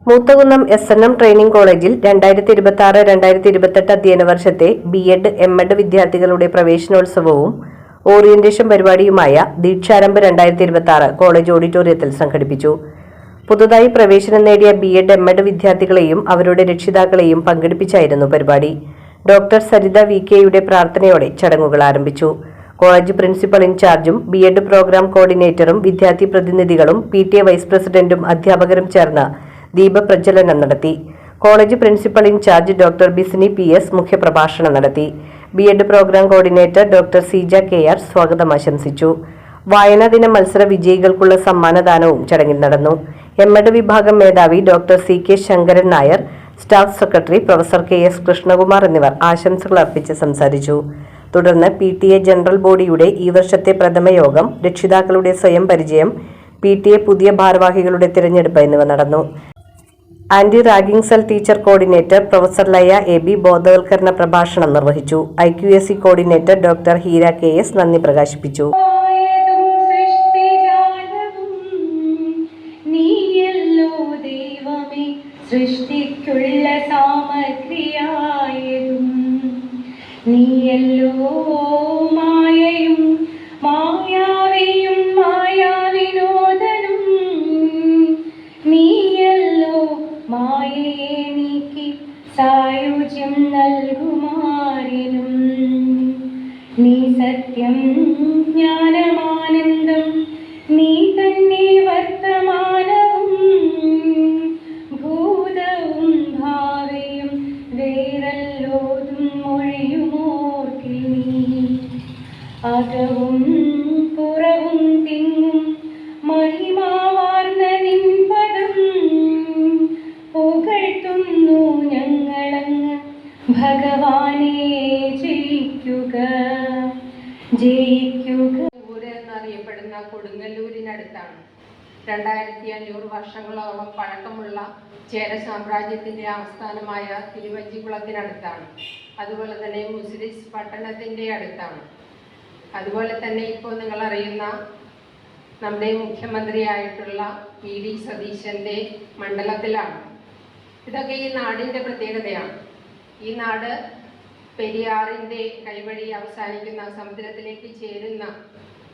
Moothakunnam SNM training കോളേജിൽ 2026-2028 അധ്യയന വർഷത്തെ ബി.എഡ്, എം.എഡ് വിദ്യാർത്ഥികളുടെ പ്രവേശനോത്സവവും ഓറിയന്റേഷൻ പരിപാടിയുമായ ദീക്ഷാരംഭ് 2026 കോളേജ് ഓഡിറ്റോറിയത്തിൽ സംഘടിപ്പിച്ചു. പുതുതായി പ്രവേശനം നേടിയ ബി.എഡ്, എം.എഡ് വിദ്യാർത്ഥികളെയും അവരുടെ രക്ഷിതാക്കളെയും പങ്കെടുപ്പിച്ചായിരുന്നു പരിപാടി. ഡോക്ടർ സരിത വി.കെയുടെ പ്രാർത്ഥനയോടെ ചടങ്ങുകൾ ആരംഭിച്ചു. കോളേജ് പ്രിൻസിപ്പൽ ഇൻചാർജും ബി.എഡ് പ്രോഗ്രാം കോർഡിനേറ്ററും വിദ്യാർത്ഥി പ്രതിനിധികളും PTA വൈസ് പ്രസിഡന്റും അധ്യാപകരും ചേർന്ന് ദീപപ്രജ്വലനം നടത്തി. College principal in charge doctor Bisini PS മുഖ്യപ്രഭാഷണം നടത്തി. BEd programme coordinator doctor Seeja KR സ്വാഗതം ആശംസിച്ചു. വായനാ ദിന മത്സര വിജയികൾക്കുള്ള സമ്മാനദാനവും ചടങ്ങിൽ നടന്നു. എം.എഡ് വിഭാഗം മേധാവി doctor CK Sankaran Nair, staff secretary professor KS Krishnakumar എന്നിവർ ആശംസകൾ അർപ്പിച്ച് സംസാരിച്ചു. തുടർന്ന് PTA ജനറൽ ബോഡിയുടെ ഈ വർഷത്തെ പ്രഥമ യോഗം, രക്ഷിതാക്കളുടെ സ്വയം പരിചയം, PTA പുതിയ ഭാരവാഹികളുടെ തിരഞ്ഞെടുപ്പ് എന്നിവ നടന്നു. Anti ragging cell teacher coordinator professor Laya AB ബോധവൽക്കരണ പ്രഭാഷണം നിർവഹിച്ചു. IQAC coordinator doctor Heera KS നന്ദി പ്രകാശിപ്പിച്ചു. സൃഷ്ടിക്കുള്ള സാമഗ്രിയായതും നീയല്ലോ, മായയും മായാവിയും മായാവിനോദനും നീയല്ലോ, മായയെ നീക്കി സായുജ്യം നൽകുമാറിനും നീ സത്യം ജ്ഞാനമാനന്ദം നീ തന്നെ വർത്തമാനവും ഭൂതവും ഭാവിയും വേറല്ലോതും മൊഴിയുമോർക്കിൽ നീ അകവും പുറവും തിങ്ങും മഹിമാവാർന്ന നിൻ പദം പുകഴ്ത്തുന്നു ഞങ്ങളങ്ങ് ഭഗവാനെ. ജയിക്കുക ജയിക്കുക. ഊര് എന്നറിയപ്പെടുന്ന കൊടുങ്ങല്ലൂരിനടുത്താണ് 2500 വർഷങ്ങളോളം പഴക്കമുള്ള ചേര സാമ്രാജ്യത്തിന്റെ ആസ്ഥാനമായ തിരുവഞ്ചിക്കുളത്തിനടുത്താണ്. അതുപോലെ തന്നെ മുസിരിസ് പട്ടണത്തിന്റെ അടുത്താണ്. അതുപോലെ തന്നെ ഇപ്പോൾ നിങ്ങൾ അറിയുന്ന നമ്മുടെ മുഖ്യമന്ത്രിയായിട്ടുള്ള PD സതീശന്റെ മണ്ഡലത്തിലാണ്. ഇതൊക്കെ ഈ നാടിന്റെ പ്രത്യേകതയാണ്. ഈ നാട് പെരിയാറിന്റെ കൈവഴി അവസാനിക്കുന്ന സമുദ്രത്തിലേക്ക് ചേരുന്ന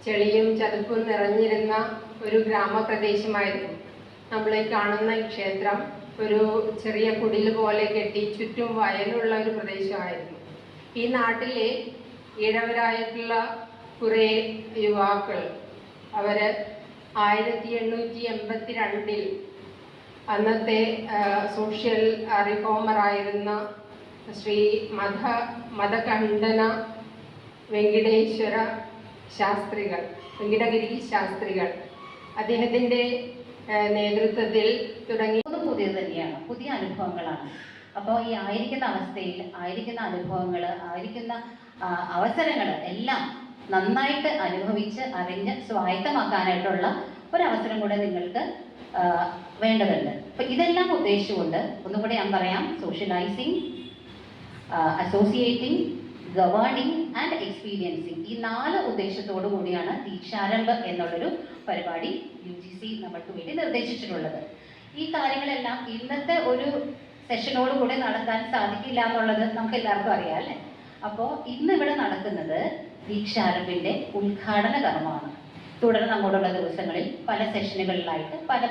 ചെളിയും ചതുപ്പും നിറഞ്ഞിരുന്ന ഒരു ഗ്രാമപ്രദേശമായിരുന്നു. നമ്മളെ കാണുന്ന ഈ ക്ഷേത്രം ഒരു ചെറിയ കുടിൽ പോലെ കെട്ടി ചുറ്റും വയലുള്ള ഒരു പ്രദേശമായിരുന്നു. ഈ നാട്ടിലെ ഈഴവരായിട്ടുള്ള കുറേ യുവാക്കൾ അവര് 1882 അന്നത്തെ സോഷ്യൽ റിഫോമറായിരുന്ന ശ്രീ മതകണ്ഠന വെങ്കിടഗിരി ശാസ്ത്രികൾ അദ്ദേഹത്തിൻ്റെ നേതൃത്വത്തിൽ തുടങ്ങി. പുതിയത് തന്നെയാണ്, പുതിയ അനുഭവങ്ങളാണ്. അപ്പോൾ ഈ ആയിരിക്കുന്ന അവസ്ഥയിൽ ആയിരിക്കുന്ന അനുഭവങ്ങൾ, ആയിരിക്കുന്ന അവസരങ്ങൾ എല്ലാം നന്നായിട്ട് അനുഭവിച്ച് അറിഞ്ഞ് സ്വായത്തമാക്കാനായിട്ടുള്ള ഒരവസരം കൂടെ നിങ്ങൾക്ക് വേണ്ടതുണ്ട്. അപ്പം ഇതെല്ലാം ഉദ്ദേശിച്ചുകൊണ്ട് ഒന്നുകൂടെ ഞാൻ പറയാം, socialising, associating, governing and experiencing, ഈ 4 ഉദ്ദേശത്തോടു കൂടിയാണ് ദീക്ഷാരംഭ് എന്നുള്ളൊരു പരിപാടി UGC നമ്മൾക്ക് വേണ്ടി നിർദ്ദേശിച്ചിട്ടുള്ളത്. ഈ കാര്യങ്ങളെല്ലാം ഇന്നത്തെ ഒരു സെഷനോടുകൂടി നടത്താൻ സാധിക്കില്ല എന്നുള്ളത് നമുക്ക് എല്ലാവർക്കും അറിയാം അല്ലേ. അപ്പോൾ ഇന്ന് ഇവിടെ നടക്കുന്നത് ദീക്ഷാരംഭിൻ്റെ ഉദ്ഘാടന കർമ്മമാണ്. തുടർന്ന് അങ്ങോട്ടുള്ള ദിവസങ്ങളിൽ പല സെഷനുകളിലായിട്ട് പല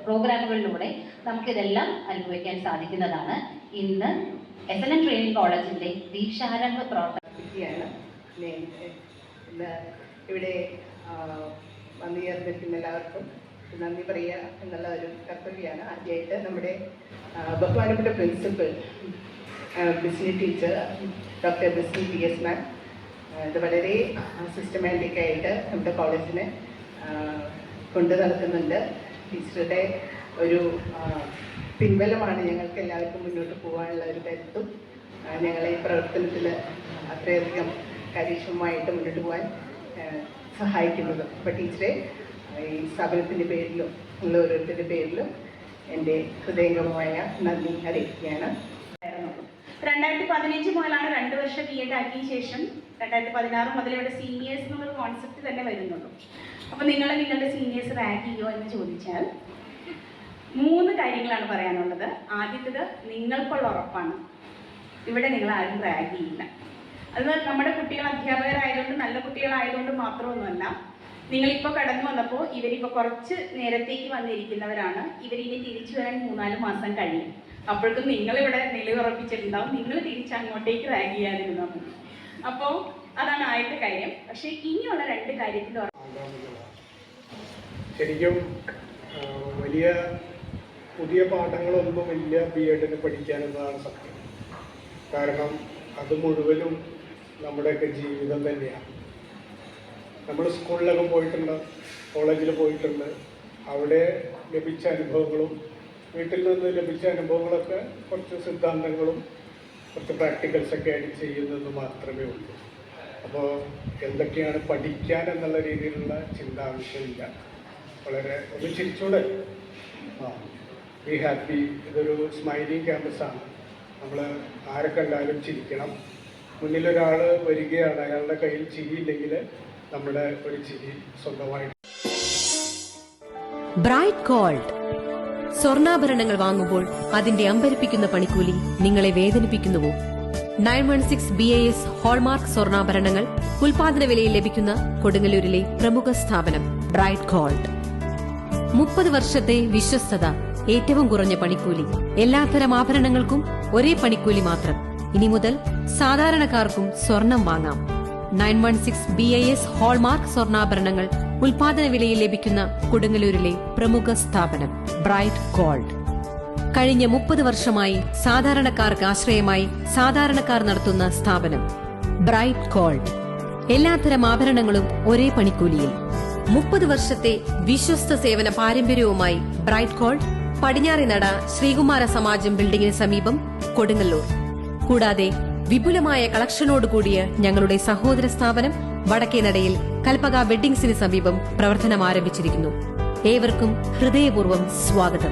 പ്രോഗ്രാമുകളിലൂടെ നമുക്കിതെല്ലാം അനുഭവിക്കാൻ സാധിക്കുന്നതാണ്. ഇന്ന് SNM ട്രെയിനിംഗ് കോളേജിൻ്റെ ദീക്ഷാരംഭ പ്രവർത്തനമാണ്. ഇവിടെ വന്നുചേർന്നിരിക്കുന്ന എല്ലാവർക്കും നന്ദി പറയുക എന്നുള്ള ഒരു കർത്തവ്യമാണ്. ആദ്യമായിട്ട് നമ്മുടെ ബഹുമാനപ്പെട്ട principal Bisini teacher doctor Bisini PS മാം ഇത് വളരെ സിസ്റ്റമാറ്റിക്കായിട്ട് നമ്മുടെ കോളേജിനെ കൊണ്ടു നടക്കുന്നുണ്ട്. ടീച്ചറുടെ ഒരു പിൻബലമാണ് ഞങ്ങൾക്ക് എല്ലാവർക്കും മുന്നോട്ട് പോകാനുള്ള ഒരു കരുത്തും ഞങ്ങളെ ഈ പ്രവർത്തനത്തിൽ അത്രയധികം കാര്യക്ഷമമായിട്ട് മുന്നോട്ട് പോകാൻ സഹായിക്കുന്നത്. അപ്പോൾ ടീച്ചറെ ഈ സ്ഥാപനത്തിൻ്റെ പേരിലും ഉള്ള ഓരോരുത്തരുടെ പേരിലും എൻ്റെ ഹൃദയംഗമമായ നന്ദി അറിയിക്കുകയാണ്. 2015 മുതലാണ് 2 വർഷം B.Ed ആക്കിയ ശേഷം 2016 മുതൽ ഇവിടെ സീനിയേഴ്സ് എന്നുള്ള കോൺസെപ്റ്റ് തന്നെ വരുന്നുള്ളൂ. അപ്പോൾ നിങ്ങളുടെ സീനിയേഴ്സ് റാങ്ക് ചെയ്യുമോ എന്ന് ചോദിച്ചാൽ 3 കാര്യങ്ങളാണ് പറയാനുള്ളത്. ആദ്യത്തേത് നിങ്ങൾക്കുള്ള ഉറപ്പാണ്. ഇവിടെ നിങ്ങൾ ആരും റാഗ് ചെയ്യില്ല. അത് നമ്മുടെ കുട്ടികൾ അധ്യാപകരായതുകൊണ്ട് നല്ല കുട്ടികളായതുകൊണ്ട് മാത്രമൊന്നുമല്ല. നിങ്ങളിപ്പോൾ കടന്നു വന്നപ്പോൾ ഇവരിപ്പോൾ കുറച്ച് നേരത്തേക്ക് വന്നിരിക്കുന്നവരാണ്. ഇവരിനി തിരിച്ചു വരാൻ 3-4 മാസം കഴിയും. അപ്പോഴേക്കും നിങ്ങളിവിടെ നിലയുറപ്പിച്ചിട്ടുണ്ടാവും. നിങ്ങൾ തിരിച്ച് അങ്ങോട്ടേക്ക് റാഗ് ചെയ്യാതിരുന്നാൽ മതി. അപ്പോൾ അതാണ് ആദ്യത്തെ കാര്യം. പക്ഷേ ഇനിയുള്ള 2 കാര്യത്തിൽ ശരിക്കും വലിയ പുതിയ പാഠങ്ങളൊന്നുമില്ല B.Edന് പഠിക്കാനെന്നതാണ് സത്യം. കാരണം അത് മുഴുവനും നമ്മുടെയൊക്കെ ജീവിതം തന്നെയാണ്. നമ്മൾ സ്കൂളിലൊക്കെ പോയിട്ടുണ്ട്, കോളേജിൽ പോയിട്ടുണ്ട്. അവിടെ ലഭിച്ച അനുഭവങ്ങളും വീട്ടിൽ നിന്ന് ലഭിച്ച അനുഭവങ്ങളൊക്കെ കുറച്ച് സിദ്ധാന്തങ്ങളും കുറച്ച് പ്രാക്ടിക്കൽസൊക്കെ ആയിട്ട് ചെയ്യുന്നത് മാത്രമേ ഉള്ളൂ. അപ്പോൾ എന്തൊക്കെയാണ് പഠിക്കാൻ എന്നുള്ള രീതിയിലുള്ള ചിന്ത ആവശ്യമില്ല. വളരെ ഒന്ന് ചിരിച്ചൂടെ, ബി ഹാപ്പി. ഇതൊരു സ്മൈലിംഗ് ക്യാമ്പസാണ്. നമ്മൾ ആരെ കണ്ടാലും ചിരിക്കണം. മുന്നിലൊരാൾ വരികയാണ്, അയാളുടെ കയ്യിൽ ചിരിയില്ലെങ്കിൽ നമ്മുടെ ഒരു ചിരി സ്വന്തമായിട്ട്. ബ്രൈറ്റ് ഗോൾഡ് സ്വർണ്ണാഭരണങ്ങൾ വാങ്ങുമ്പോൾ അതിന്റെ അമ്പരിപ്പിക്കുന്ന പണിക്കൂലി നിങ്ങളെ വേദനിപ്പിക്കുന്നുവോ? 916 BAS ഹോൾമാർക്ക് സ്വർണ്ണാഭരണങ്ങൾ ഉൽപാദന വിലയിൽ ലഭിക്കുന്ന കൊടുങ്ങല്ലൂരിലെ പ്രമുഖ സ്ഥാപനം ബ്രൈറ്റ് ഗോൾഡ്. 30 വർഷത്തെ വിശ്വസ്തത, ഏറ്റവും കുറഞ്ഞ പണിക്കൂലി, എല്ലാത്തരം ആഭരണങ്ങൾക്കും ഒരേ പണിക്കൂലി മാത്രം. ഇനി മുതൽ സാധാരണക്കാർക്കും സ്വർണം വാങ്ങാം. 916 BAS ഹോൾമാർക്ക് സ്വർണ്ണാഭരണങ്ങൾ ഉൽപാദന വിലയിൽ ലഭിക്കുന്ന കൊടുങ്ങല്ലൂരിലെ പ്രമുഖ സ്ഥാപനം ബ്രൈറ്റ് ഗോൾഡ്. കഴിഞ്ഞ 30 വർഷമായി സാധാരണക്കാർക്ക് ആശ്രയമായി സാധാരണക്കാർ നടത്തുന്ന സ്ഥാപനം ബ്രൈറ്റ് ഗോൾഡ്. എല്ലാത്തരം ആഭരണങ്ങളും ഒരേ പണിക്കൂലിയിൽ. 30 വർഷത്തെ വിശ്വസ്ത സേവന പാരമ്പര്യവുമായി ബ്രൈറ്റ് ഗോൾഡ് പടിഞ്ഞാറേനട ശ്രീകുമാര സമാജം ബിൽഡിംഗിന് സമീപം കൊടുങ്ങല്ലൂർ. കൂടാതെ വിപുലമായ കളക്ഷനോടുകൂടിയ ഞങ്ങളുടെ സഹോദര സ്ഥാപനം വടക്കേനടയിൽ കൽപ്പക വെഡ്ഡിംഗ്സിന് സമീപം പ്രവർത്തനം ആരംഭിച്ചിരിക്കുന്നു. ഏവർക്കും ഹൃദയപൂർവ്വം സ്വാഗതം.